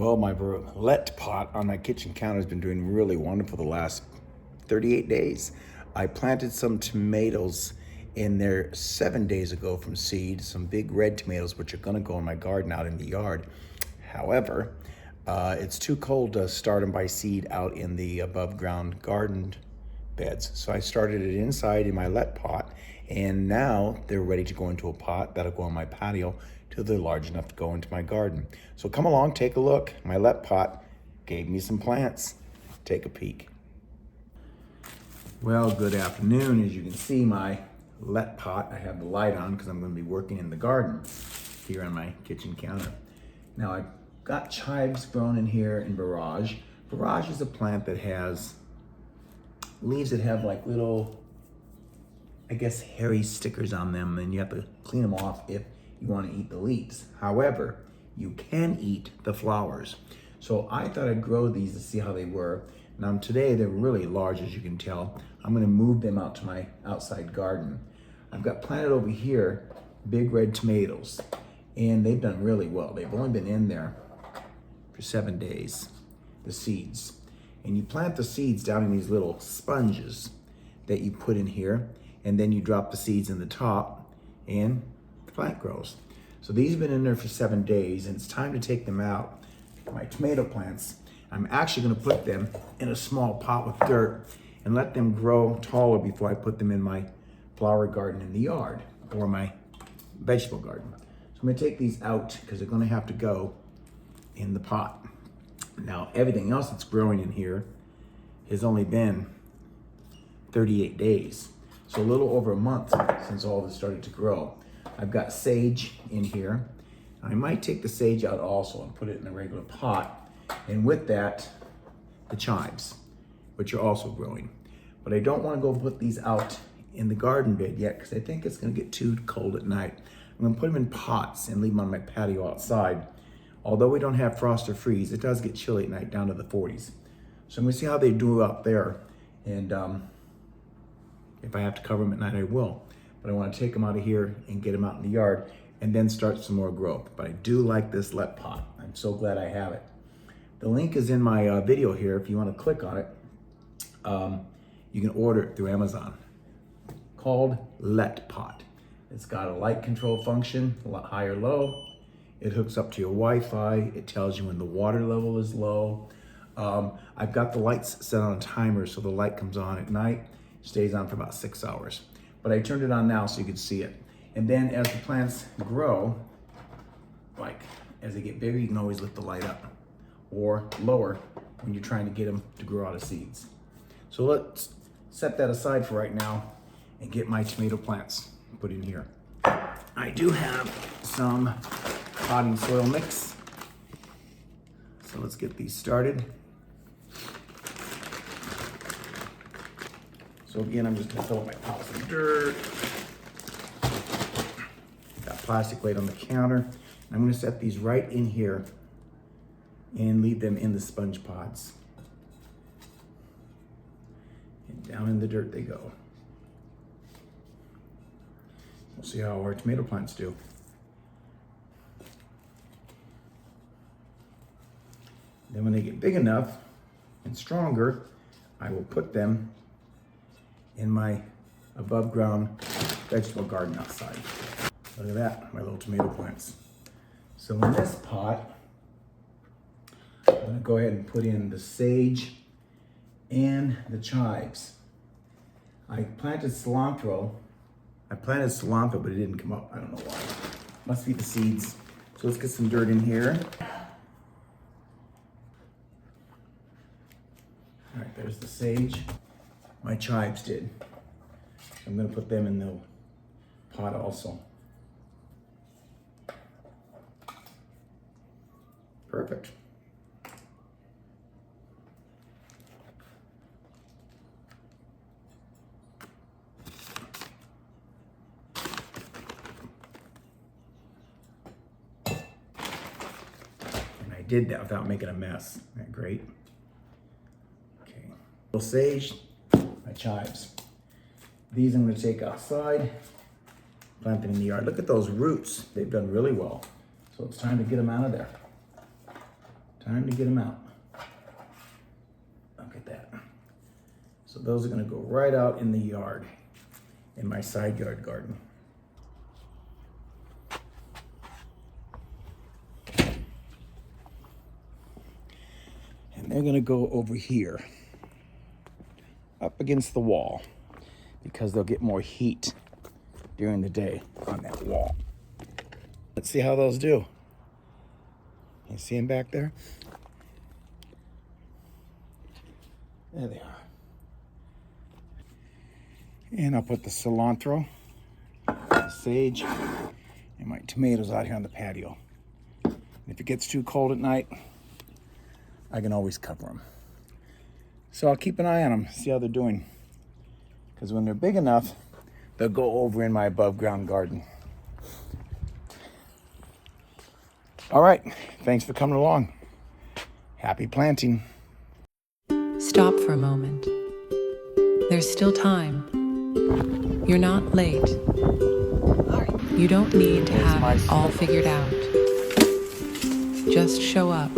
Well, my roulette pot on my kitchen counter has been doing really wonderful the last 38 days. I planted some tomatoes in there 7 days ago from seed, some big red tomatoes, which are gonna go in my garden out in the yard. However, it's too cold to start them by seed out in the above ground garden beds. So I started it inside in my let pot, and now they're ready to go into a pot that'll go on my patio till they're large enough to go into my garden. So come along, take a look. My let pot gave me some plants. Take a peek. Well, good afternoon. As you can see, my let pot, I have the light on because I'm going to be working in the garden here on my kitchen counter. Now I've got chives grown in here in Barrage. Barrage is a plant that has leaves that have like little, I guess, hairy stickers on them, and you have to clean them off if you want to eat the leaves. However, you can eat the flowers. So I thought I'd grow these to see how they were. Now today they're really large, as you can tell. I'm going to move them out to my outside garden. I've got planted over here big red tomatoes, and they've done really well. They've only been in there for 7 days, the seeds. And you plant the seeds down in these little sponges that you put in here, and then you drop the seeds in the top, and the plant grows. So these have been in there for 7 days, and it's time to take them out. My tomato plants, I'm actually gonna put them in a small pot with dirt and let them grow taller before I put them in my flower garden in the yard or my vegetable garden. So I'm gonna take these out because they're gonna have to go in the pot. Now, everything else that's growing in here has only been 38 days. So a little over a month since all this started to grow. I've got sage in here. I might take the sage out also and put it in a regular pot. And with that, the chives, which are also growing. But I don't want to go put these out in the garden bed yet because I think it's going to get too cold at night. I'm going to put them in pots and leave them on my patio outside. Although we don't have frost or freeze, it does get chilly at night down to the 40s. So I'm gonna see how they do out there. And if I have to cover them at night, I will. But I wanna take them out of here and get them out in the yard and then start some more growth. But I do like this let pot. I'm so glad I have it. The link is in my video here. If you wanna click on it, you can order it through Amazon. Called Let Pot. It's got a light control function, high or low. It hooks up to your Wi-Fi. It tells you when the water level is low. I've got the lights set on a timer so the light comes on at night, stays on for about 6 hours. But I turned it on now so you can see it. And then as the plants grow, like as they get bigger, you can always lift the light up or lower when you're trying to get them to grow out of seeds. So let's set that aside for right now and get my tomato plants put in here. I do have some potting soil mix. So let's get these started. So again, I'm just gonna fill up my pot with some dirt. Got plastic plate on the counter. I'm gonna set these right in here and leave them in the sponge pots. And down in the dirt they go. We'll see how our tomato plants do. Then when they get big enough and stronger, I will put them in my above ground vegetable garden outside. Look at that, my little tomato plants. So in this pot, I'm gonna go ahead and put in the sage and the chives. I planted cilantro, but it didn't come up. I don't know why. Must be the seeds. So let's get some dirt in here. All right, there's the sage. My chives did. I'm gonna put them in the pot also. Perfect. And I did that without making a mess. Isn't that great? Little sage, my chives. These I'm going to take outside, plant them in the yard. Look at those roots. They've done really well. So it's time to get them out of there. Time to get them out. Look at that. So those are gonna go right out in the yard, in my side yard garden. And they're gonna go over here, up against the wall, because they'll get more heat during the day on that wall. Let's see how those do. You see them back there? There they are. And I'll put the cilantro, the sage, and my tomatoes out here on the patio. And if it gets too cold at night, I can always cover them. So I'll keep an eye on them, see how they're doing. Because when they're big enough, they'll go over in my above ground garden. All right, thanks for coming along. Happy planting. Stop for a moment. There's still time. You're not late. You don't need to have it all figured out. Just show up.